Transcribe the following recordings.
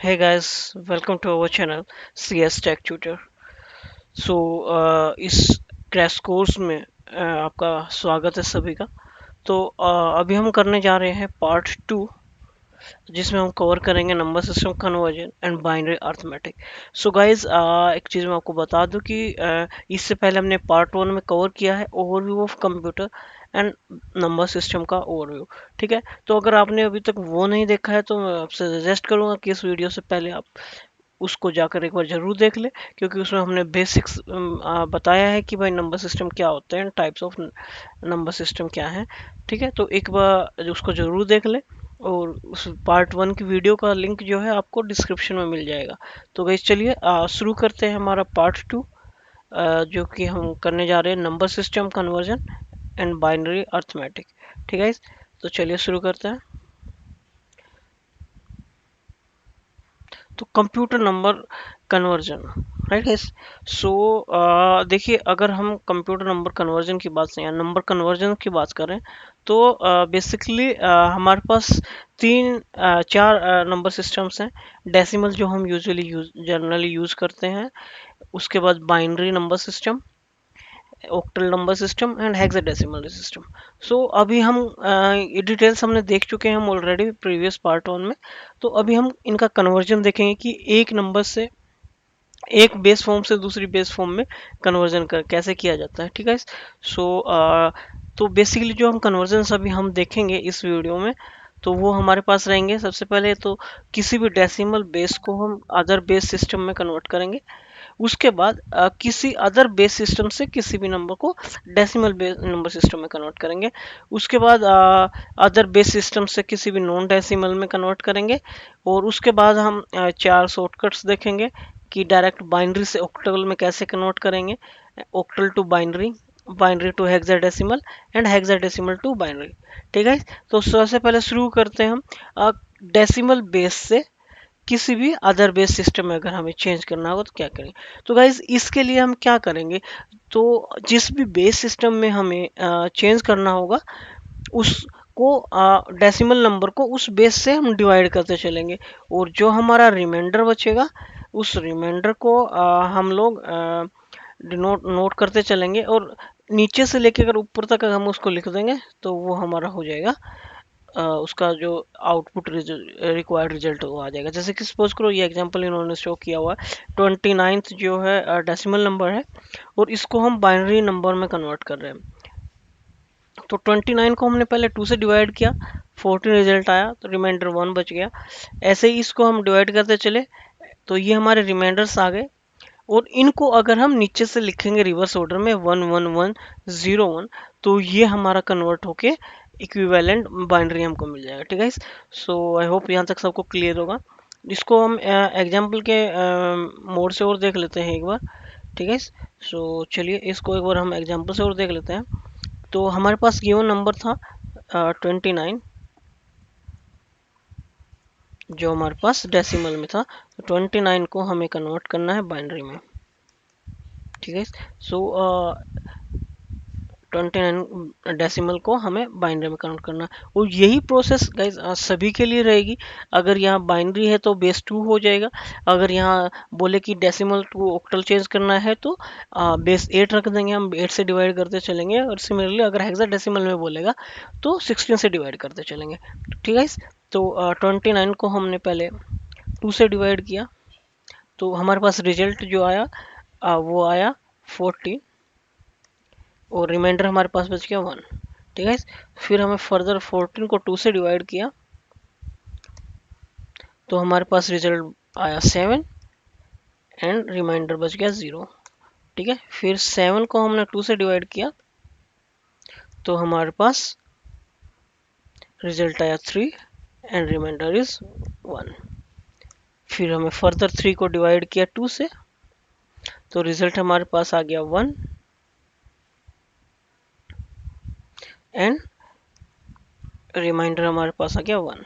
Hey guys, welcome to our channel CS Tech Tutor. इस crash course में आपका स्वागत है सभी का। अभी हम करने जा रहे हैं पार्ट 2, जिसमें हम कवर करेंगे number system conversion and binary arithmetic. So guys, एक चीज़ मैं आपको बता दूं कि इससे पहले हमने पार्ट 1 में कवर किया है overview of computer and number system का ओवरव्यू। ठीक है, तो अगर आपने अभी तक वो नहीं देखा है तो मैं आपसे सजेस्ट करूंगा कि इस वीडियो से पहले आप उसको जाकर एक बार ज़रूर देख ले, क्योंकि उसमें हमने बेसिक्स बताया है कि भाई नंबर सिस्टम क्या होते हैं, टाइप्स ऑफ नंबर सिस्टम क्या है। ठीक है, तो एक बार उसको ज़रूर देख ले, और उस पार्ट 1 की वीडियो का लिंक जो है आपको डिस्क्रिप्शन में मिल जाएगा। तो गाइस चलिए शुरू करते हैं हमारा पार्ट 2, जो कि हम करने जा रहे हैं number system conversion and binary arithmetic. ठीक है, तो चलिए शुरू करते हैं। तो computer number conversion, right guys. So देखिए, अगर हम कंप्यूटर नंबर कन्वर्जन की बात या नंबर कन्वर्जन की बात करें तो बेसिकली हमारे पास चार नंबर सिस्टम्स हैं। डेसिमल जो हम जनरली यूज करते हैं, उसके बाद binary number system, octal number system and hexadecimal system. So अभी हम ये डिटेल्स हमने देख चुके हैं हम ऑलरेडी प्रीवियस पार्ट 1 में। तो अभी हम इनका कन्वर्जन देखेंगे कि एक नंबर से एक बेस फॉर्म से दूसरी बेस फॉर्म में कन्वर्जन कर कैसे किया जाता है। ठीक है, सो तो बेसिकली जो हम कन्वर्जन अभी हम देखेंगे इस वीडियो में, तो वो हमारे पास रहेंगे। सबसे पहले तो किसी भी डेसिमल बेस को हम अदर बेस सिस्टम में कन्वर्ट करेंगे। उसके बाद किसी अदर बेस सिस्टम से किसी भी नंबर को डेसिमल बेस नंबर सिस्टम में कन्वर्ट करेंगे। उसके बाद अदर बेस सिस्टम से किसी भी नॉन डेसिमल में कन्वर्ट करेंगे। और उसके बाद हम चार शॉर्टकट्स देखेंगे कि डायरेक्ट बाइनरी से ऑक्टल में कैसे कन्वर्ट करेंगे, octal to binary, binary to hexadecimal and hexadecimal to binary. ठीक है, तो सबसे पहले शुरू करते हैं हम डेसिमल बेस से किसी भी अदर बेस सिस्टम में अगर हमें चेंज करना होगा तो क्या करेंगे। तो गाइज इसके लिए हम क्या करेंगे, तो जिस भी बेस सिस्टम में हमें चेंज करना होगा उसको डेसिमल नंबर को उस बेस से हम डिवाइड करते चलेंगे। और जो हमारा रिमाइंडर बचेगा उस रिमाइंडर को हम लोग नोट नोट करते चलेंगे, और नीचे से लेके अगर ऊपर तक हम उसको लिख देंगे तो वो हमारा हो जाएगा, उसका जो आउटपुट रिक्वायर्ड रिजल्ट वो आ जाएगा। जैसे कि सपोज करो ये एग्जांपल इन्होंने शो किया हुआ है, 29th जो है डेसिमल नंबर है, और इसको हम बाइनरी नंबर में कन्वर्ट कर रहे हैं। तो 29 को हमने पहले 2 से डिवाइड किया, 14 रिजल्ट आया, तो रिमाइंडर 1 बच गया। ऐसे ही इसको हम डिवाइड करते चले, तो ये हमारे रिमाइंडर्स आ गए। और इनको अगर हम नीचे से लिखेंगे रिवर्स ऑर्डर में 11101, तो ये हमारा कन्वर्ट होके इक्विवेलेंट बाइनरी हमको मिल जाएगा। ठीक है, सो आई होप यहाँ तक सबको क्लियर होगा। इसको हम एग्जाम्पल के मोड से और देख लेते हैं एक बार। ठीक है, सो चलिए इसको एक बार हम एग्जाम्पल से और देख लेते हैं। तो हमारे पास गिवन नंबर था 29, जो हमारे पास डेसिमल में था। तो 29 को हमें कन्वर्ट करना है बाइनरी में। ठीक है, सो 29 डेसिमल को हमें बाइनरी में कन्वर्ट करना है। और यही प्रोसेस गाइज सभी के लिए रहेगी। अगर यहाँ बाइनरी है तो बेस 2 हो जाएगा, अगर यहाँ बोले कि डेसिमल टू ऑक्टल चेंज करना है तो बेस 8 रख देंगे, हम 8 से डिवाइड करते चलेंगे। और सिमिलरली अगर हेक्साडेसिमल में बोलेगा तो 16 से डिवाइड करते चलेंगे। ठीक है, तो 29 को हमने पहले 2 से डिवाइड किया, तो हमारे पास रिजल्ट जो आया वो आया 14, और रिमाइंडर हमारे पास बच गया 1। ठीक है, फिर हमें फर्दर 14 को 2 से डिवाइड किया, तो हमारे पास रिजल्ट आया 7 एंड रिमाइंडर बच गया 0। ठीक है, फिर 7 को हमने 2 से डिवाइड किया, तो हमारे पास रिजल्ट आया 3 एंड रिमाइंडर इज 1। फिर हमें फर्दर 3 को डिवाइड किया 2 से, तो रिजल्ट हमारे पास आ गया 1 एंड रिमाइंडर हमारे पास आ गया 1।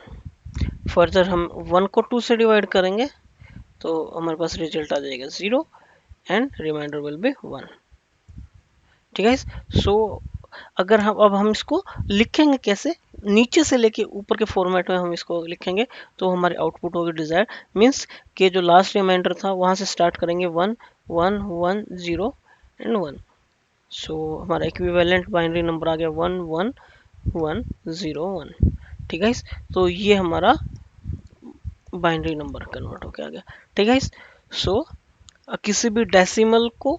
फर्दर हम 1 को 2 से डिवाइड करेंगे तो हमारे पास रिजल्ट आ जाएगा 0 एंड रिमाइंडर विल बी 1। ठीक है, सो अगर हम इसको लिखेंगे कैसे, नीचे से लेके ऊपर के फॉर्मेट में हम इसको लिखेंगे तो हमारी आउटपुट होगी डिजायर, मीन्स कि जो लास्ट रिमाइंडर था वहां से स्टार्ट करेंगे 1 1 1 0 एंड 1। सो हमारा इक्विवेलेंट बाइनरी नंबर आ गया 1 1 1 0 1। ठीक है, तो ये हमारा बाइनरी नंबर कन्वर्ट होके आ गया। ठीक है, सो किसी भी डेसिमल को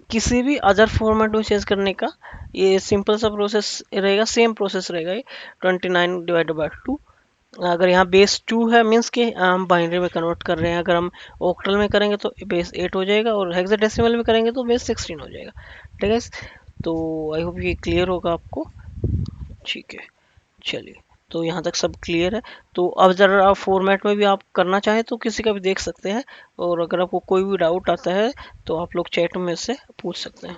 किसी भी अदर फॉर्मेट में चेंज करने का ये सिंपल सा प्रोसेस रहेगा, सेम प्रोसेस रहेगा ये 29 डिवाइडेड बाय 2। अगर यहाँ बेस 2 है मीन्स कि हम बाइनरी में कन्वर्ट कर रहे हैं, अगर हम ऑक्टल में करेंगे तो बेस 8 हो जाएगा, और हेक्साडेसिमल में करेंगे तो बेस 16 हो जाएगा। ठीक है, तो आई होप ये क्लियर होगा आपको। ठीक है, चलिए, तो यहाँ तक सब क्लियर है। तो अब ज़रा आप फॉर्मेट में भी आप करना चाहें तो किसी का भी देख सकते हैं, और अगर आपको कोई भी डाउट आता है तो आप लोग चैट में से पूछ सकते हैं।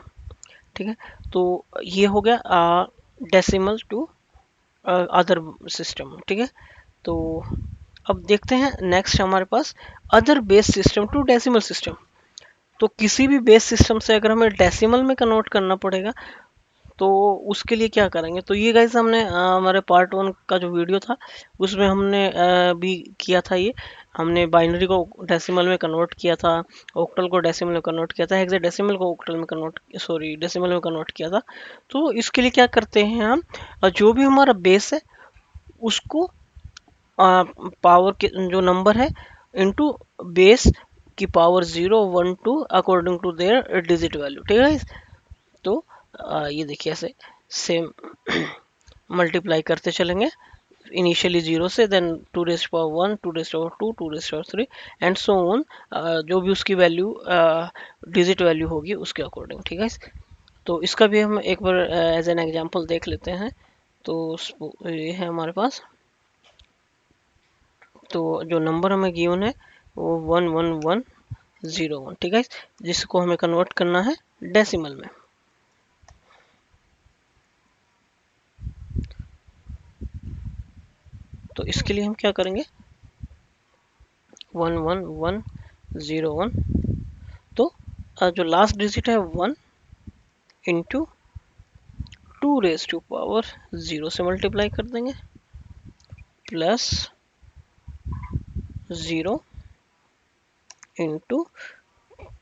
ठीक है, तो ये हो गया डेसिमल टू अदर सिस्टम। ठीक है, तो अब देखते हैं नेक्स्ट हमारे पास other base system to decimal system. तो किसी भी बेस सिस्टम से अगर हमें डेसिमल में कन्वर्ट करना पड़ेगा तो उसके लिए क्या करेंगे, तो ये गाइस हमने हमारे पार्ट 1 का जो वीडियो था उसमें हमने भी किया था। ये हमने बाइनरी को डेसिमल में कन्वर्ट किया था, ऑक्टल को डेसिमल में कन्वर्ट किया था, हेक्साडेसिमल को ऑक्टल में कन्वर्ट, सॉरी डेसिमल में कन्वर्ट किया था। तो इसके लिए क्या करते हैं हम, जो भी हमारा बेस है उसको पावर के जो नंबर है इनटू बेस की power 0 1 2 according to their digit value. ठीक है, तो ये देखिए ऐसे सेम मल्टीप्लाई करते चलेंगे इनिशियली 0 से, then 2 raise power 1 2 raise power 2 2 raise power 3 and so on, जो भी उसकी वैल्यू डिजिट वैल्यू होगी उसके अकॉर्डिंग। ठीक है, तो इसका भी हम एक बार एज एन एग्जांपल देख लेते हैं। तो ये है हमारे पास, तो जो नंबर हमें गिवन है वो 11101। ठीक है, जिसको हमें कन्वर्ट करना है डेसिमल में। तो इसके लिए हम क्या करेंगे, 11101। तो जो लास्ट डिजिट है 1 इंटू 2 रेज टू पावर 0 से मल्टीप्लाई कर देंगे, plus 0 into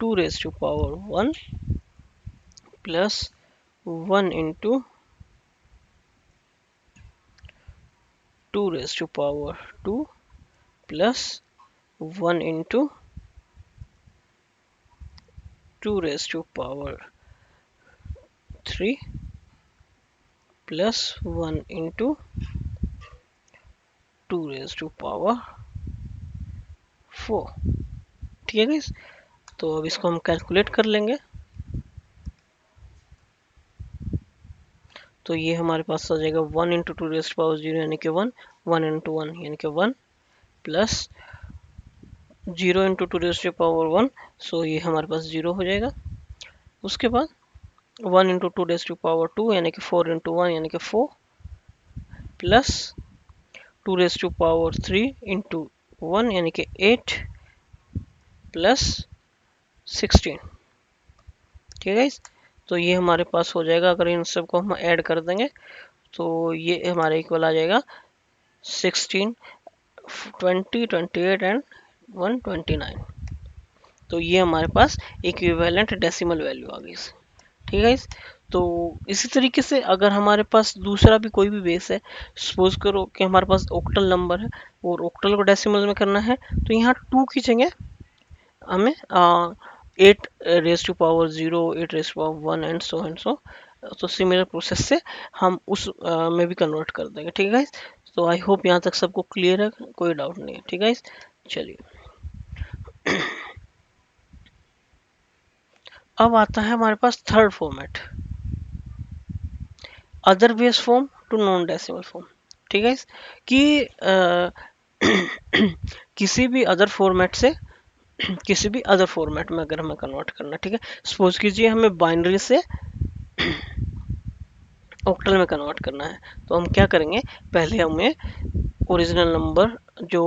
2 raise to power 1 plus 1 into 2 raise to power 2 plus 1 into 2 raise to power 3 plus 1 into 2 raise to power 4। ठीक है गाइस, तो अब इसको हम कैलकुलेट कर लेंगे। तो ये हमारे पास आ जाएगा 1 इंटू 2 रेज टू पावर 0 यानी कि 1 1 इंटू 1 यानी कि 1 plus 0 into 2 raise to power 1, so ये हमारे पास 0 हो जाएगा। उसके बाद 1 इंटू 2 रेज टू पावर 2 यानी कि 4 इंटू 1 यानी कि 4 plus 2 raise to power 3 into 1 यानी कि 8 प्लस 16। ठीक है, तो ये हमारे पास हो जाएगा। अगर इन सब को हम ऐड कर देंगे तो ये हमारे इक्वल आ जाएगा 16 20 28 एंड 129। तो ये हमारे पास इक्विवेलेंट डेसिमल वैल्यू आ गई। ठीक है, तो इसी तरीके से अगर हमारे पास दूसरा भी कोई भी बेस है, सपोज करो कि हमारे पास ऑक्टल नंबर है और ऑक्टल को डेसिमल में करना है, तो यहाँ 2 की जगह हमें 8 raise to power 0 8 raise to power 1 and so. तो सिमिलर प्रोसेस से हम उस में भी कन्वर्ट कर देंगे। ठीक है, तो आई होप यहाँ तक सबको क्लियर है, कोई डाउट नहीं है। ठीक है, चलिए अब आता है हमारे पास third format, other base form to non decimal form. ठीक है, कि किसी भी अदर फॉर्मेट से किसी भी अदर फॉर्मेट में अगर हमें कन्वर्ट करना। ठीक है, सपोज कीजिए हमें बाइनरी से ऑक्टल में कन्वर्ट करना है, तो हम क्या करेंगे, पहले हमें ओरिजिनल नंबर जो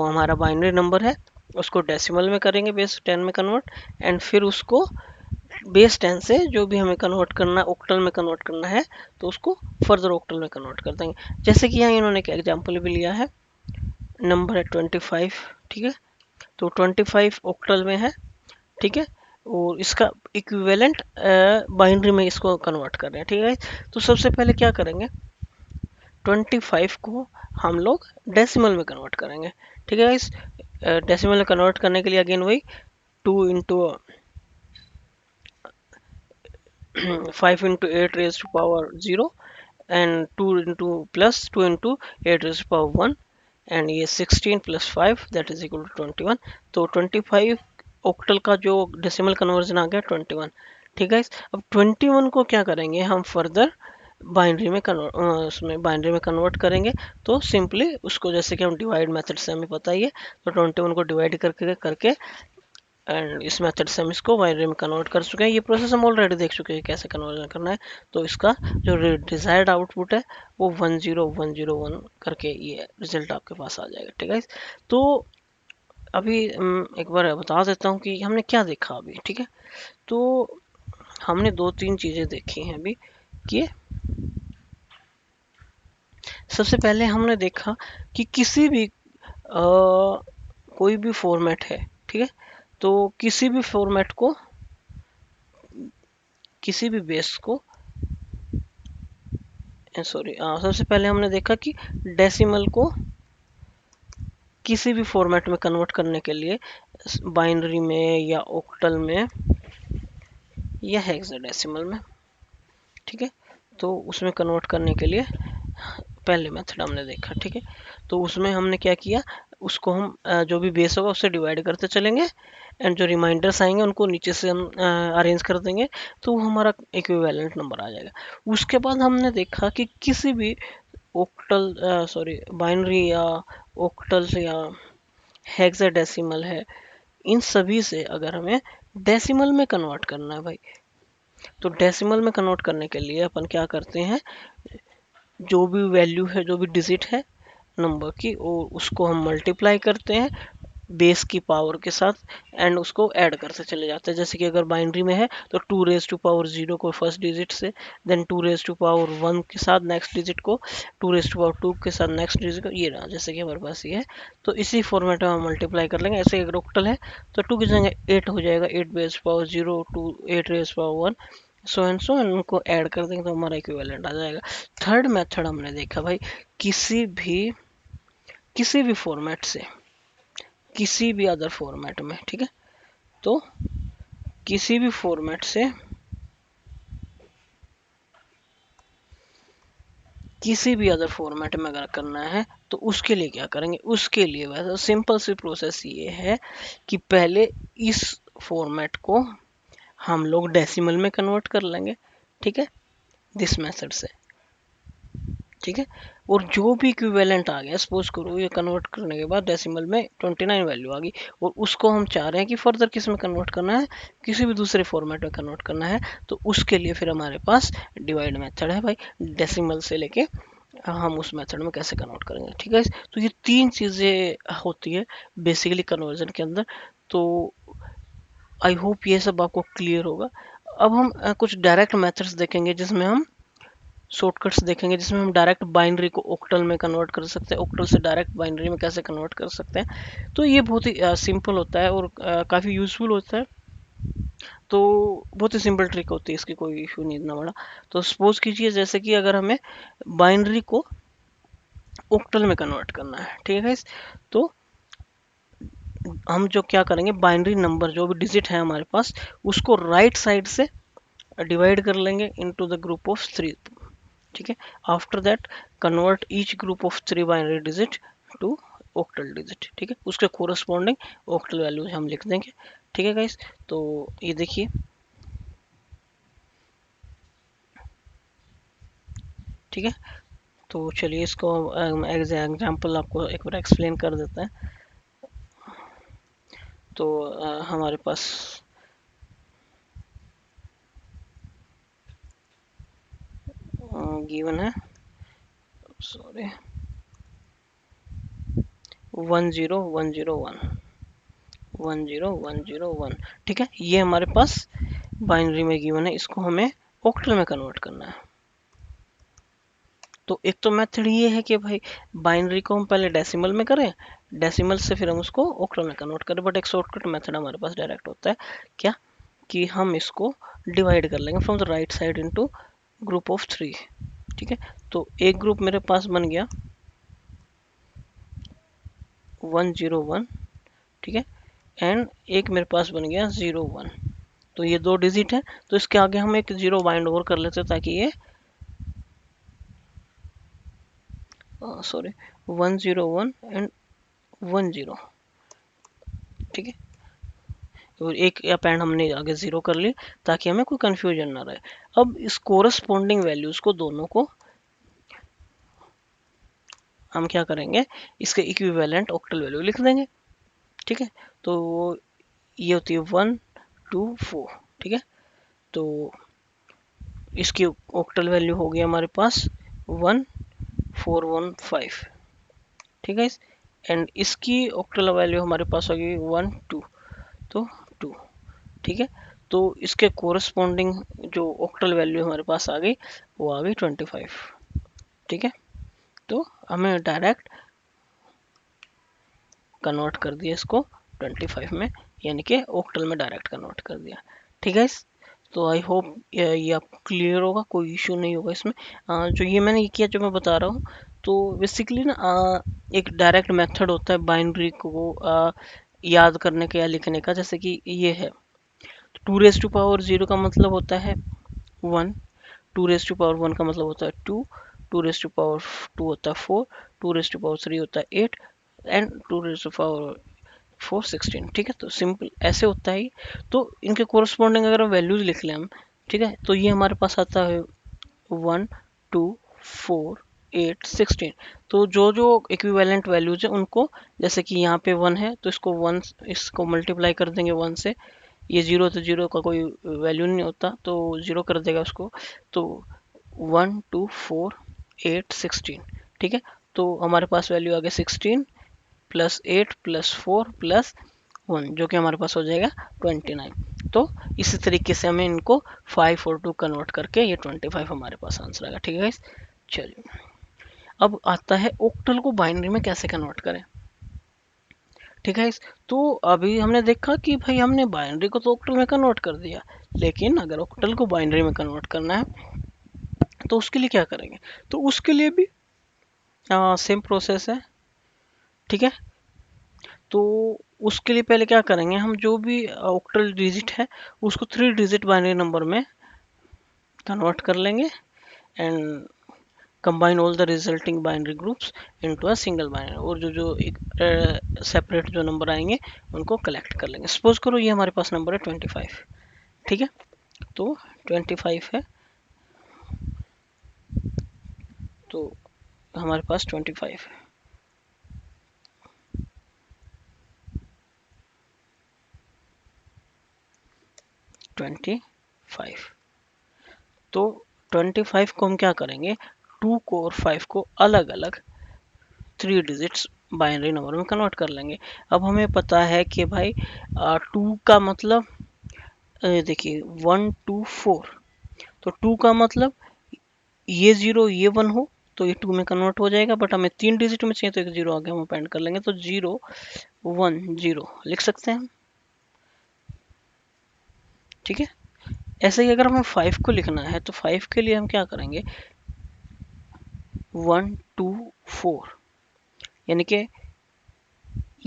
हमारा बाइनरी नंबर है उसको डेसिमल में करेंगे, बेस 10 में कन्वर्ट, एंड फिर उसको बेस 10 से जो भी हमें कन्वर्ट करना है ऑक्टल में कन्वर्ट करना है तो उसको फर्दर ऑक्टल में कन्वर्ट कर देंगे। जैसे कि यहाँ इन्होंने एक एग्जाम्पल भी लिया है, नंबर है 25, ठीक है, तो 25 ऑक्टल में है, ठीक है, और इसका इक्विवेलेंट बाइनरी में इसको कन्वर्ट कर रहे हैं, ठीक है। तो सबसे पहले क्या करेंगे, 25 को हम लोग डेसिमल में कन्वर्ट करेंगे, ठीक है। इस डेसिमल में कन्वर्ट करने के लिए अगेन वही 2 into 5 into 8 raised to power 0 and 2 into 8 raised to power 1 and ये 16 + 5 दैट इज इक्वल टू 21। तो 25 ऑक्टल का जो डेसिमल कन्वर्जन आ गया 21, ठीक है। अब 21 को क्या करेंगे हम फर्दर बाइनरी में कन्वर्ट, उसमें बाइनरी में कन्वर्ट करेंगे। तो सिंपली उसको जैसे कि हम डिवाइड मेथड से हमें पता ही है, तो 21 को डिवाइड करके करके एंड इस मेथड से हम इसको बाइनरी में कन्वर्ट कर चुके हैं। ये प्रोसेस हम ऑलरेडी देख चुके हैं कैसे कन्वर्जन करना है। तो इसका जो डिजायर्ड आउटपुट है वो 10101 करके ये रिजल्ट आपके पास आ जाएगा, ठीक है। तो अभी एक बार बता देता हूँ कि हमने क्या देखा अभी, ठीक है। तो हमने 2-3 चीज़ें देखी हैं अभी कि सबसे पहले हमने देखा कि किसी भी कोई भी फॉर्मेट है, ठीक है, तो किसी भी फॉर्मेट को, किसी भी बेस को, सॉरी, सबसे पहले हमने देखा कि डेसिमल को किसी भी फॉर्मेट में कन्वर्ट करने के लिए बाइनरी में या ऑक्टल में या हेक्साडेसिमल में, ठीक है, तो उसमें कन्वर्ट करने के लिए पहले मेथड हमने देखा, ठीक है। तो उसमें हमने क्या किया, उसको हम जो भी बेस होगा उससे डिवाइड करते चलेंगे एंड जो रिमाइंडर्स आएंगे उनको नीचे से हम अरेंज कर देंगे, तो वो हमारा इक्विवेलेंट नंबर आ जाएगा। उसके बाद हमने देखा कि किसी भी ऑक्टल, सॉरी, बाइनरी या ऑक्टल या हेक्साडेसिमल है, इन सभी से अगर हमें डेसिमल में कन्वर्ट करना है भाई, तो डेसिमल में कन्वर्ट करने के लिए अपन क्या करते हैं, जो भी वैल्यू है, जो भी डिजिट है नंबर की, और उसको हम मल्टीप्लाई करते हैं बेस की पावर के साथ एंड उसको ऐड करते चले जाते हैं। जैसे कि अगर बाइनरी में है तो 2 raised to power 0 को फर्स्ट डिजिट से, देन 2 raised to power 1 के साथ नेक्स्ट डिजिट को, 2 raised to power 2 के साथ नेक्स्ट डिजिट को, ये रहा जैसे कि हमारे पास ये है। तो इसी फॉर्मेट में हम मल्टीप्लाई कर लेंगे। ऐसे अगर ऑक्टल है तो 2 की जगह 8 हो जाएगा, 8 raised to power 0 to 8 raised to power 1, so and so, and उनको ऐड कर देंगे तो हमारा इक्विवेलेंट आ जाएगा। थर्ड मेथड हमने देखा भाई, किसी भी फॉर्मेट से किसी भी अदर फॉर्मेट में, ठीक है, तो किसी भी फॉर्मेट से किसी भी अदर फॉर्मेट में अगर करना है तो उसके लिए क्या करेंगे, उसके लिए वैसे सिंपल सी प्रोसेस ये है कि पहले इस फॉर्मेट को हम लोग डेसिमल में कन्वर्ट कर लेंगे, ठीक है, दिस मेथड से, ठीक है। और जो भी इक्विवेलेंट आ गया, सपोज करो ये कन्वर्ट करने के बाद डेसिमल में 29 वैल्यू आ गई, और उसको हम चाह रहे हैं कि फर्दर किस में कन्वर्ट करना है, किसी भी दूसरे फॉर्मेट में कन्वर्ट करना है, तो उसके लिए फिर हमारे पास डिवाइड मेथड है भाई, डेसिमल से लेके हम उस मेथड में कैसे कन्वर्ट करेंगे, ठीक है। तो ये 3 चीज़ें होती है बेसिकली कन्वर्जन के अंदर। तो आई होप ये सब आपको क्लियर होगा। अब हम कुछ डायरेक्ट मेथड्स देखेंगे जिसमें हम शॉर्टकट्स देखेंगे, जिसमें हम डायरेक्ट बाइनरी को ऑक्टल में कन्वर्ट कर सकते हैं, ऑक्टल से डायरेक्ट बाइनरी में कैसे कन्वर्ट कर सकते हैं। तो ये बहुत ही सिंपल होता है और काफ़ी यूजफुल होता है। तो बहुत ही सिंपल ट्रिक होती है, इसकी कोई इशू नहीं इतना बड़ा। तो सपोज कीजिए जैसे कि अगर हमें बाइनरी को ऑक्टल में कन्वर्ट करना है, ठीक है, तो हम जो क्या करेंगे, बाइनरी नंबर जो भी डिजिट है हमारे पास उसको राइट साइड से डिवाइड कर लेंगे इनटू द ग्रुप ऑफ 3, ठीक है। After that convert each group of 3 binary digit to octal digit, ठीक है, उसके कोरस्पॉन्डिंग ऑक्टल वैल्यूज हम लिख देंगे, ठीक है गाइस। तो ये देखिए, ठीक है, तो चलिए इसको एग्जाम्पल आपको एक बार एक्सप्लेन कर देते हैं। तो हमारे पास गिवन है, सॉरी, 10101, 10101, ठीक है, ये हमारे पास बाइनरी में गिवन है, इसको हमें ऑक्टल में कन्वर्ट करना है। तो एक तो मेथड ये है कि भाई बाइनरी को हम पहले डेसिमल में करें, डेसिमल से फिर हम उसको ऑक्टल में कन्वर्ट करें। बट एक शॉर्टकट मेथड हमारे पास डायरेक्ट होता है, क्या कि हम इसको डिवाइड कर लेंगे from the right side into group of 3। ठीक है, तो एक ग्रुप मेरे पास बन गया 101, ठीक है, एंड एक मेरे पास बन गया 01। तो ये 2 डिजिट है, तो इसके आगे हम एक 0 बाइंड ओवर कर लेते हैं ताकि ये सॉरी 101 एंड 10, ठीक है, और एक अपेंड हमने आगे 0 कर ली ताकि हमें कोई कंफ्यूजन ना रहे। अब इस कोरस्पॉन्डिंग वैल्यूज को दोनों को हम क्या करेंगे, इसके इक्विवेलेंट ऑक्टल वैल्यू लिख देंगे। ठीक है, तो ये होती है 1 2 4। ठीक है, तो इसकी ऑक्टल वैल्यू हो गई हमारे पास 1415। ठीक है, एंड इसकी ऑक्टल वैल्यू हमारे पास होगी 1 2, तो 2। ठीक है, तो इसके कोरस्पॉन्डिंग जो ऑक्टल वैल्यू हमारे पास आ गई वो आ गई 25। ठीक है, तो हमें डायरेक्ट कन्वर्ट कर दिया इसको 25 में, यानी कि ऑक्टल में डायरेक्ट कन्वर्ट कर दिया। ठीक है, तो आई होप ये आपको क्लियर होगा, कोई इशू नहीं होगा इसमें। जो ये मैंने किया जो मैं बता रहा हूँ, तो बेसिकली ना एक डायरेक्ट मेथड होता है बाइनरी को याद करने का या लिखने का। जैसे कि ये है 2⁻0 का मतलब होता है 1, 2⁻1 का मतलब होता है 2, 2⁻2 होता है 4, 2⁻3 होता है 8 एंड 2⁻4 16। ठीक है, तो सिंपल ऐसे होता है। तो इनके कोरस्पॉन्डिंग अगर वैल्यूज लिख लें हम, ठीक है, तो ये हमारे पास आता है 1 2 4 8 16। तो जो जो इक्विवेलेंट वैल्यूज है उनको, जैसे कि यहाँ पे 1 है तो इसको 1, इसको मल्टीप्लाई कर देंगे 1 से। ये 0 तो 0 का कोई वैल्यू नहीं होता, तो 0 कर देगा उसको। तो 1 2 4 8 16। ठीक है, तो हमारे पास वैल्यू आ गया 16 प्लस 8 प्लस 4 प्लस 1, जो कि हमारे पास हो जाएगा 29। तो इसी तरीके से हमें इनको 5 और 2 कन्वर्ट करके ये 25 हमारे पास आंसर आएगा। ठीक है, चलिए अब आता है ऑक्टल को बाइनरी में कैसे कन्वर्ट करें। ठीक है, तो अभी हमने देखा कि भाई हमने बाइनरी को तो ऑक्टल में कन्वर्ट कर दिया, लेकिन अगर ऑक्टल को बाइनरी में कन्वर्ट करना है तो उसके लिए क्या करेंगे। तो उसके लिए भी सेम प्रोसेस है। ठीक है, तो उसके लिए पहले क्या करेंगे, हम जो भी ऑक्टल डिजिट है उसको 3 डिजिट बाइनरी नंबर में कन्वर्ट कर लेंगे and combine all the resulting binary groups into a single binary. और जो जो एक सेपरेट जो नंबर आएंगे उनको कलेक्ट कर लेंगे। सपोज करो ये हमारे पास नंबर है 25। ठीक है, तो 25 है, तो हमारे पास 25 है। 25, तो 25 को हम क्या करेंगे, 2 को और 5 को अलग अलग 3 डिजिट्स बाइनरी नंबर में कन्वर्ट कर लेंगे। अब हमें पता है कि भाई 2 का मतलब देखिए 1 2 4, तो 2 का मतलब ये 0 ये 1 हो तो ये 2 में कन्वर्ट हो जाएगा, बट हमें 3 डिजिट में चाहिए तो एक 0 आगे हम अपेंड कर लेंगे, तो 0 1 0 लिख सकते हैं हम। ठीक है, ऐसे ही अगर हमें 5 को लिखना है तो 5 के लिए हम क्या करेंगे, 1 2 4, यानी कि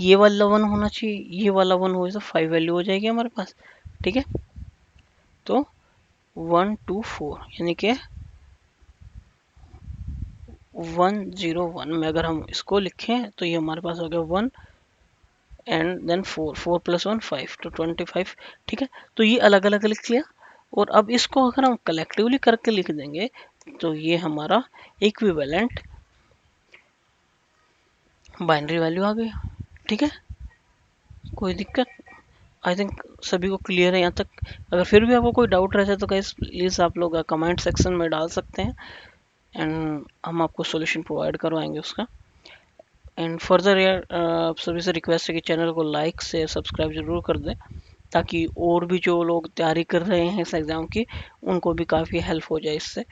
ये वाला 1 होना चाहिए, ये वाला 1 हो तो 5 वैल्यू हो जाएगी हमारे पास। ठीक है, तो 1 2 4 यानी कि 1 0 1 में अगर हम इसको लिखें तो ये हमारे पास हो गया 1 एंड देन 4, 4 प्लस 1 5, तो 25। ठीक है, तो ये अलग अलग लिख लिया। और अब इसको अगर हम कलेक्टिवली करके लिख देंगे तो ये हमारा इक्विवेलेंट बाइनरी वैल्यू आ गया। ठीक है, कोई दिक्कत, आई थिंक सभी को क्लियर है यहाँ तक। अगर फिर भी आपको कोई डाउट रहता है तो गाइस प्लीज़ आप लोग कमेंट सेक्शन में डाल सकते हैं एंड हम आपको सॉल्यूशन प्रोवाइड करवाएंगे उसका। एंड फर्दर यार आप सभी से रिक्वेस्ट है कि चैनल को लाइक से सब्सक्राइब जरूर कर दें ताकि और भी जो लोग तैयारी कर रहे हैं इस एग्ज़ाम की उनको भी काफ़ी हेल्प हो जाए इससे।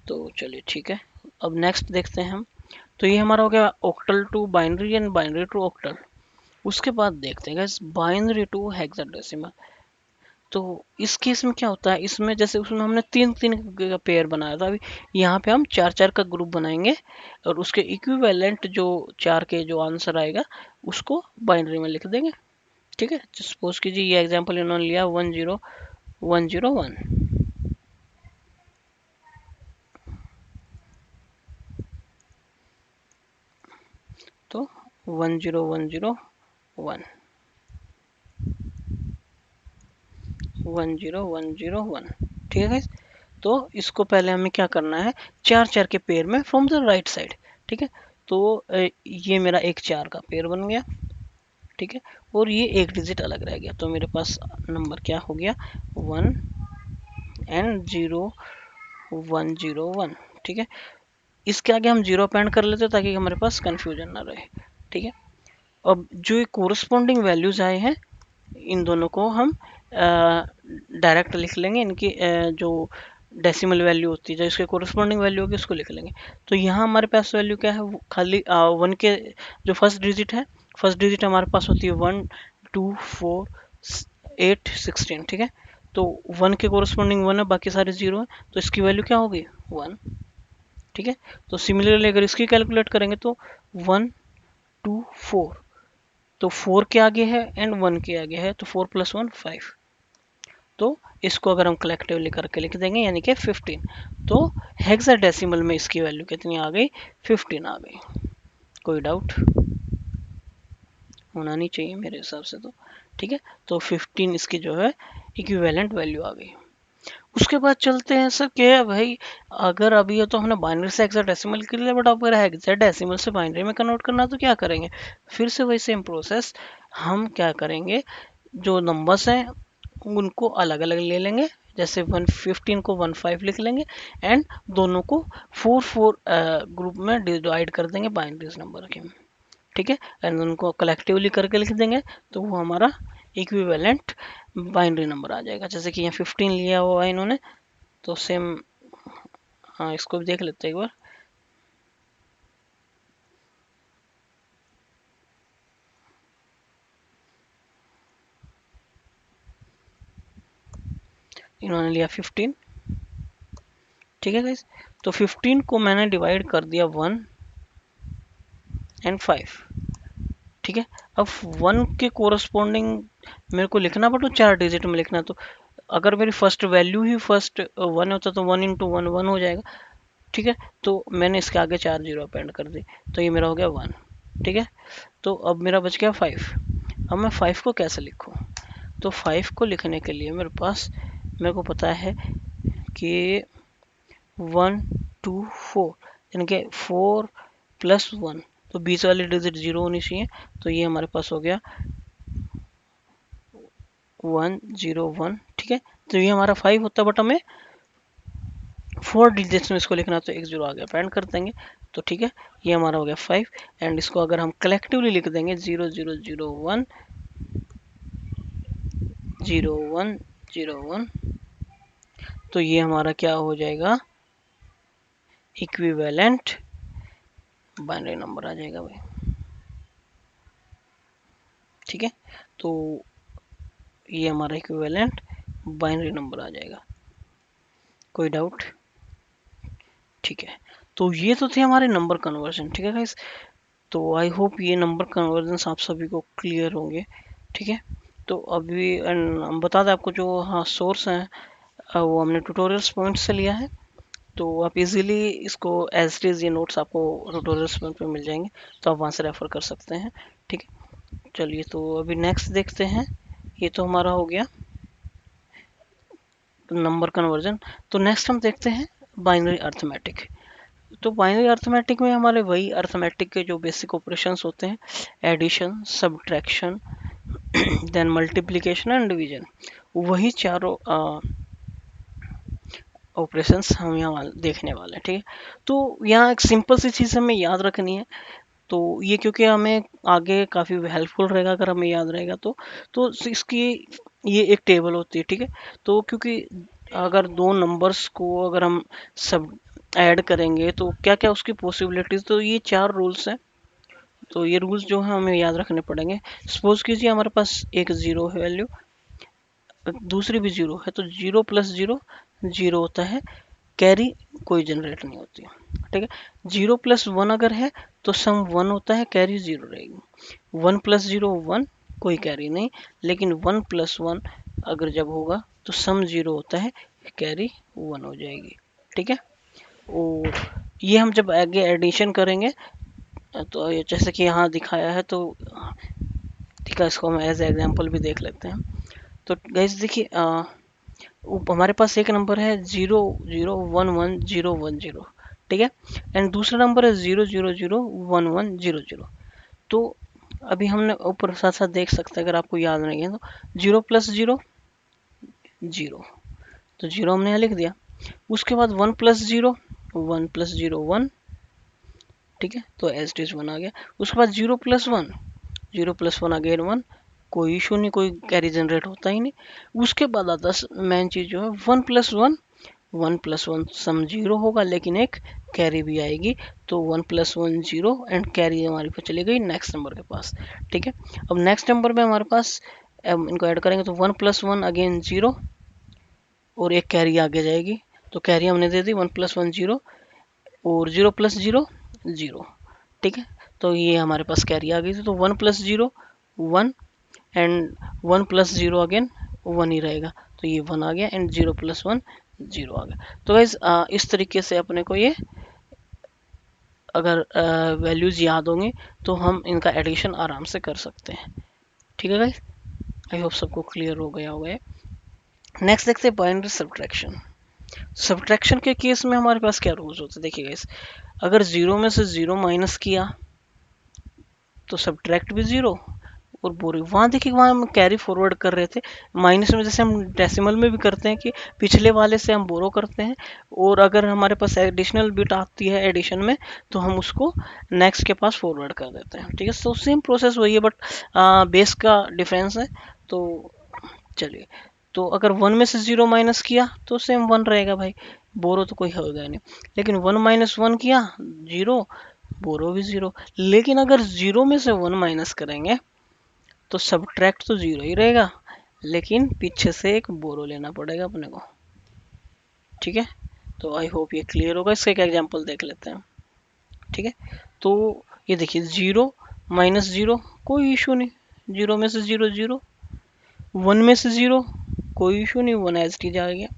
तो चलिए ठीक है, अब नेक्स्ट देखते हैं हम। तो ये हमारा हो गया octal to binary and binary to octal. उसके बाद देखते हैं गाइस बाइनरी टू हेक्साडेसिमल। तो इस केस में क्या होता है, इसमें जैसे उसमें हमने तीन तीन का पेयर बनाया था, अभी यहाँ पे हम चार चार का ग्रुप बनाएंगे और उसके इक्विवेलेंट जो चार के जो आंसर आएगा उसको बाइनरी में लिख देंगे। ठीक है, सपोज कीजिए ये एग्जांपल इन्होंने लिया 10101। तो 10101 10101, ठीक है गाइस। तो इसको पहले हमें क्या करना है, चार चार के पेयर में फ्रॉम द राइट साइड। ठीक है, तो ये मेरा एक चार का पेयर बन गया। ठीक है, और ये एक डिजिट अलग रह गया, तो मेरे पास नंबर क्या हो गया 1 and 0101। ठीक है, इसके आगे हम जीरो पेंड कर लेते ताकि हमारे पास कंफ्यूजन ना रहे। ठीक है, अब जो ये कोरस्पॉन्डिंग वैल्यूज आए हैं इन दोनों को हम डायरेक्ट लिख लेंगे, इनकी जो डेसिमल वैल्यू होती है जो इसके कोरस्पॉन्डिंग वैल्यू होगी उसको लिख लेंगे। तो यहाँ हमारे पास वैल्यू क्या है, खाली वन के जो फर्स्ट डिजिट है, फर्स्ट डिजिट हमारे पास होती है 1 2 4 8 16। ठीक है, तो वन के कोरस्पॉन्डिंग वन है, बाकी सारे जीरो है, तो इसकी वैल्यू क्या होगी 1। ठीक है, तो सिमिलरली अगर इसकी कैलकुलेट करेंगे तो 1 2 4, तो 4 के आगे है एंड 1 के आगे है, तो 4 + 1 5। तो इसको अगर हम कलेक्टिवली करके लिख देंगे यानी कि 15, तो हेक्साडेसिमल में इसकी वैल्यू कितनी आ गई 15 आ गई। कोई डाउट होना नहीं चाहिए मेरे हिसाब से तो। ठीक है, तो 15 इसकी जो है इक्विवेलेंट वैल्यू आ गई। उसके बाद चलते हैं सर क्या है भाई, अगर अभी ये तो हमने बाइनरी से हेक्साडेसिमल कर लिया, बट अगर हेक्साडेसिमल से बाइनरी में कन्वर्ट करना तो क्या करेंगे, फिर से वही सेम प्रोसेस। हम क्या करेंगे, जो नंबर्स हैं उनको अलग अलग ले लेंगे, जैसे 115 को 15 लिख लेंगे एंड दोनों को 4 4 ग्रुप में डिवाइड कर देंगे बाइनरीज नंबर के। ठीक है, एंड उनको कलेक्टिवली करके लिख देंगे, तो वो हमारा इक्विवेलेंट बाइनरी नंबर आ जाएगा। जैसे कि यहाँ 15 लिया हुआ है इन्होंने, तो सेम, हाँ इसको भी देख लेते हैं एक बार। इन्होंने लिया 15। ठीक है गाइस, तो 15 को मैंने डिवाइड कर दिया 1 and 5। ठीक है, अब 1 के कोरस्पॉन्डिंग मेरे को लिखना पड़ो 4 डिजिट में लिखना, तो अगर मेरी फर्स्ट वैल्यू ही फर्स्ट 1 होता तो 1 × 1 1 हो जाएगा। ठीक है, तो मैंने इसके आगे 4 जीरो अपेंड कर दी, तो ये मेरा हो गया 1। ठीक है, तो अब मेरा बच गया 5। अब मैं 5 को कैसे लिखूं, तो 5 को लिखने के लिए मेरे को पता है कि 1 2 4 यानी कि 4 + 1, तो बीच वाली डिजिट जीरो होनी चाहिए, तो ये हमारे पास हो गया 101। ठीक है, तो ये हमारा 5 होता है, बट हमें 4 डिजिट्स में इसको लिखना, तो एक जीरो आगे अपेंड कर देंगे। तो ठीक है, ये हमारा हो गया 5 एंड इसको अगर हम कलेक्टिवली लिख देंगे 0001 0101, तो ये हमारा क्या हो जाएगा इक्विवेलेंट बाइनरी नंबर आ जाएगा भाई। ठीक है, तो ये हमारा इक्विवेलेंट बाइनरी नंबर आ जाएगा। कोई डाउट? ठीक है, तो ये तो थे हमारे नंबर कन्वर्जन। ठीक है गाइस, तो आई होप ये नंबर कन्वर्जन आप सभी को क्लियर होंगे। ठीक है, तो अभी हम बता दें आपको जो हाँ सोर्स हैं वो हमने ट्यूटोरियल्स पॉइंट से लिया है, तो आप इजीली इसको एज इट इज़ ये नोट्स आपको ट्यूटोरियल्स पॉइंट पे मिल जाएंगे, तो आप वहाँ से रेफर कर सकते हैं। ठीक है, चलिए तो अभी नेक्स्ट देखते हैं। ये तो हमारा हो गया नंबर कन्वर्जन। तो नेक्स्ट हम देखते हैं बाइनरी अर्थमेटिक। तो बाइनरी अर्थमेटिक में हमारे वही अर्थमेटिक के जो बेसिक ऑपरेशंस होते हैं, addition, subtraction, then multiplication and division, वही चारों ऑपरेशंस हम यहाँ देखने वाले हैं। ठीक है, तो यहाँ एक सिंपल सी चीज़ हमें याद रखनी है, तो ये क्योंकि हमें आगे काफ़ी हेल्पफुल रहेगा अगर हमें याद रहेगा तो इसकी ये एक टेबल होती है, ठीक है। तो क्योंकि अगर दो नंबर्स को अगर हम सब ऐड करेंगे तो क्या क्या उसकी पॉसिबिलिटीज, तो ये चार रूल्स हैं। तो ये रूल्स जो है हमें याद रखने पड़ेंगे। सपोज कीजिए हमारे पास एक जीरो है वैल्यू, दूसरी भी जीरो है, तो जीरो प्लस जीरो जीरो होता है, कैरी कोई जनरेट नहीं होती, ठीक है। जीरो प्लस वन अगर है तो सम वन होता है, कैरी जीरो रहेगी। वन प्लस जीरो वन, कोई कैरी नहीं। लेकिन वन प्लस वन अगर जब होगा तो सम जीरो होता है, कैरी वन हो जाएगी, ठीक है। और ये हम जब आगे एडिशन करेंगे तो ये जैसे कि यहाँ दिखाया है, तो ठीक है, इसको हम एज एग्जाम्पल भी देख लेते हैं। तो गाइस देखिए, हमारे पास एक नंबर है 0 0 1 1 0 1 0, ठीक है। एंड दूसरा नंबर है 0 0 0 1 1 0 0। तो अभी हमने ऊपर साथ साथ देख सकते हैं, अगर आपको याद नहीं है तो जीरो प्लस जीरो जीरो, तो जीरो हमने यहाँ लिख दिया। उसके बाद one plus zero, one plus zero one, ठीक है, तो एज इट इज वन आ गया। उसके बाद zero plus one, zero plus one again one, कोई इशू नहीं, कोई कैरी जनरेट होता ही नहीं। उसके बाद आता मेन चीज जो है one plus one, one plus one sum zero होगा लेकिन एक कैरी भी आएगी, तो one plus one zero and carry हमारी पे चली गई नेक्स्ट नंबर के पास, ठीक है। अब नेक्स्ट नंबर में हमारे पास इनको ऐड करेंगे तो one plus one again zero और एक कैरी आगे जाएगी, तो कैरी हमने दे दी वन प्लस वन जीरो और जीरो प्लस जीरो जीरो, ठीक है। तो ये हमारे पास कैरी आ गई थी, तो one plus zero one and one plus zero again one ही रहेगा, तो ये वन आ गया and zero plus one zero आ गया। तो गाइज इस तरीके से अपने को ये अगर वैल्यूज याद होंगे तो हम इनका एडिशन आराम से कर सकते हैं, ठीक है गाइज। आई होप सबको क्लियर हो गया होगा। नेक्स्ट देखते हैं बाइनरी सब्ट्रैक्शन। सब्ट्रैक्शन के केस में हमारे पास क्या रूल्स होते हैं, देखिए गाइज, अगर जीरो में से जीरो माइनस किया तो सब्ट्रैक्ट भी जीरो और बोरो। वहाँ देखिए, वहाँ हम कैरी फॉरवर्ड कर रहे थे, माइनस में जैसे हम डेसिमल में भी करते हैं कि पिछले वाले से हम बोरो करते हैं, और अगर हमारे पास एडिशनल बिट आती है एडिशन में तो हम उसको नेक्स्ट के पास फॉरवर्ड कर देते हैं, ठीक है। तो सेम प्रोसेस वही है, बट बेस का डिफरेंस है। तो चलिए, तो अगर वन में से जीरो माइनस किया तो सेम वन रहेगा भाई, बोरो तो कोई होगा नहीं। लेकिन वन माइनस वन किया जीरो, बोरो भी जीरो। लेकिन अगर जीरो में से वन माइनस करेंगे तो सब्ट्रैक्ट तो जीरो ही रहेगा, लेकिन पीछे से एक बोरो लेना पड़ेगा अपने को, ठीक है। तो आई होप ये क्लियर होगा। इसका एक एग्जांपल देख लेते हैं, ठीक है। तो ये देखिए, जीरो माइनस जीरो, कोई इशू नहीं, जीरो में से जीरो जीरो, वन में से जीरो, कोई इशू नहीं, वन एज टी जा गया।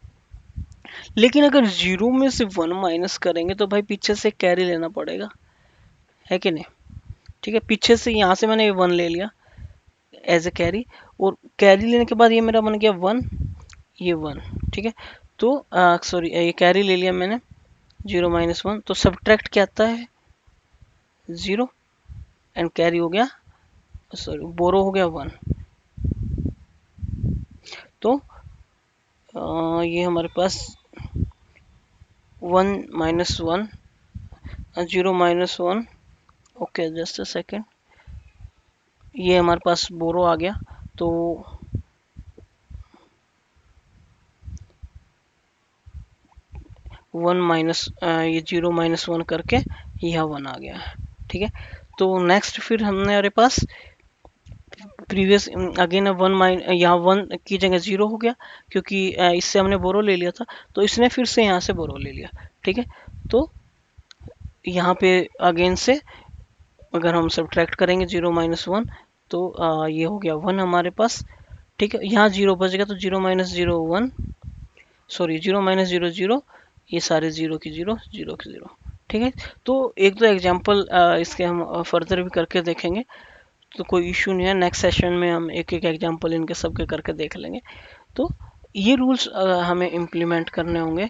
लेकिन अगर जीरो में से वन माइनस करेंगे तो भाई पीछे से कैरी लेना पड़ेगा, है कि नहीं, ठीक है। पीछे से यहाँ से मैंने वन ले लिया एज ए कैरी, और कैरी लेने के बाद ये मेरा बन गया वन, ये वन, ठीक है। तो सॉरी, ये कैरी ले लिया मैंने, जीरो माइनस वन, तो सब्ट्रैक्ट क्या आता है, जीरो एंड कैरी हो गया, सॉरी बोरो हो गया वन। तो ये हमारे पास one minus one, zero minus one, okay just a second, ये हमारे पास बोरो आ गया। तो वन माइनस ये जीरो माइनस वन करके यह वन आ गया है, ठीक है। तो नेक्स्ट फिर हमारे पास प्रीवियस अगेन वन यहाँ वन की जगह जीरो हो गया, क्योंकि इससे हमने बोरो ले लिया था, तो इसने फिर से यहाँ से बोरो ले लिया, ठीक है। तो यहाँ पे अगेन से अगर हम सब्ट्रैक्ट करेंगे जीरो माइनस वन, तो ये हो गया वन हमारे पास, ठीक है। यहाँ जीरो बच गया, तो zero minus zero one, sorry zero minus zero zero, ये सारे जीरो की जीरो, जीरो की जीरो, ठीक है। तो एक दो एग्जांपल इसके हम फर्दर भी करके देखेंगे, तो कोई इशू नहीं है। नेक्स्ट सेशन में हम एक एक एग्जांपल इनके सबके करके देख लेंगे। तो ये रूल्स हमें इम्प्लीमेंट करने होंगे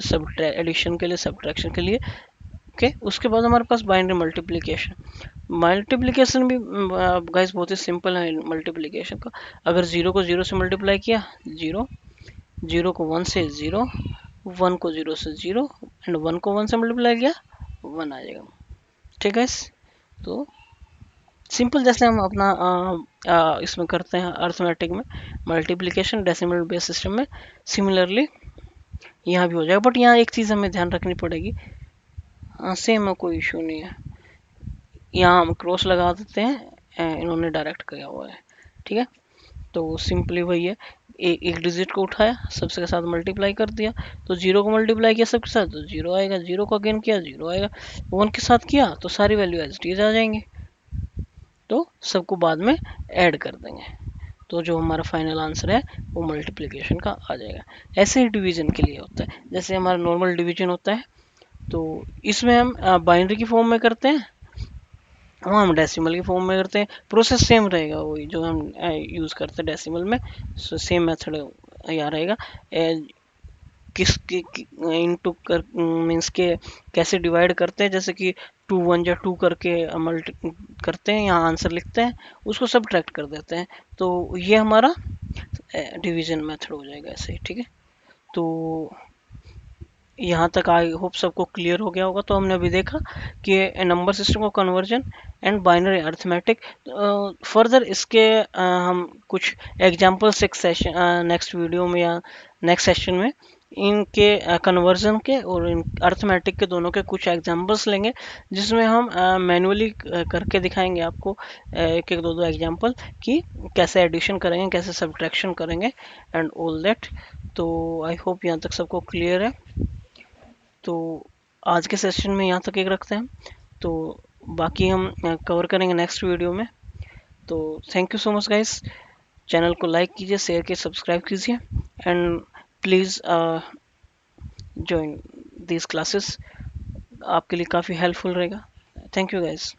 सब एडिशन के लिए, सब्ट्रैक्शन के लिए, ओके। उसके बाद हमारे पास बाइनरी मल्टीप्लिकेशन। मल्टीप्लिकेशन भी गाइस बहुत ही सिंपल है मल्टीप्लिकेशन का। अगर जीरो को जीरो से मल्टीप्लाई किया जीरो, जीरो को वन से जीरो, वन को जीरो से जीरो, एंड वन को वन से मल्टीप्लाई किया वन आ जाएगा, ठीक है। तो सिंपल जैसे हम अपना इसमें करते हैं अर्थमेटिक में मल्टीप्लिकेशन डेसिमल बेस सिस्टम में, सिमिलरली यहाँ भी हो जाएगा। बट यहाँ एक चीज़ हमें ध्यान रखनी पड़ेगी, सेम है, कोई इशू नहीं है। यहाँ हम क्रॉस लगा देते हैं, इन्होंने डायरेक्ट किया हुआ है, ठीक है। तो सिंपली वही है, एक डिजिट को उठाया, सबसे के साथ मल्टीप्लाई कर दिया, तो जीरो को मल्टीप्लाई किया सबके साथ तो जीरो आएगा, जीरो को अगेन किया जीरो आएगा, वन के साथ किया तो सारी वैल्यू एज टी आ जाएंगे, तो सबको बाद में ऐड कर देंगे, तो जो हमारा फाइनल आंसर है वो मल्टीप्लिकेशन का आ जाएगा। ऐसे ही डिवीजन के लिए होता है, जैसे हमारा नॉर्मल डिवीजन होता है, तो इसमें हम बाइनरी की फॉर्म में करते हैं, वहाँ हम डेसिमल की फॉर्म में करते हैं, प्रोसेस सेम रहेगा, वही जो हम यूज़ करते हैं डेसिमल में, सेम मेथड यहाँ रहेगा। किस इनटू कर मीन्स के कैसे डिवाइड करते हैं, जैसे कि टू वन या टू करके मल्टी करते हैं, यहाँ आंसर लिखते हैं, उसको सब ट्रैक्ट कर देते हैं, तो ये हमारा डिवीजन मेथड हो जाएगा ऐसे ही, ठीक है। तो यहाँ तक आई होप सबको क्लियर हो गया होगा। तो हमने अभी देखा कि नंबर सिस्टम को conversion and binary arithmetic, further इसके हम कुछ एग्जांपल्स एक सेशन नेक्स्ट वीडियो में या नेक्स्ट सेशन में इनके कन्वर्जन के और इन अर्थमेटिक के दोनों के कुछ एग्जांपल्स लेंगे, जिसमें हम मैनुअली करके दिखाएंगे आपको एक एक दो दो एग्जांपल कि कैसे एडिशन करेंगे, कैसे सब्ट्रैक्शन करेंगे एंड ऑल दैट। तो आई होप यहाँ तक सबको क्लियर है। तो आज के सेशन में यहाँ तक एक रखते हैं, तो बाकी हम कवर करेंगे नेक्स्ट वीडियो में। तो thank you so much guys, channel को लाइक कीजिए, शेयर कीजिए, सब्सक्राइब कीजिए and please join this classes, आपके लिए काफ़ी हेल्पफुल रहेगा। Thank you guys.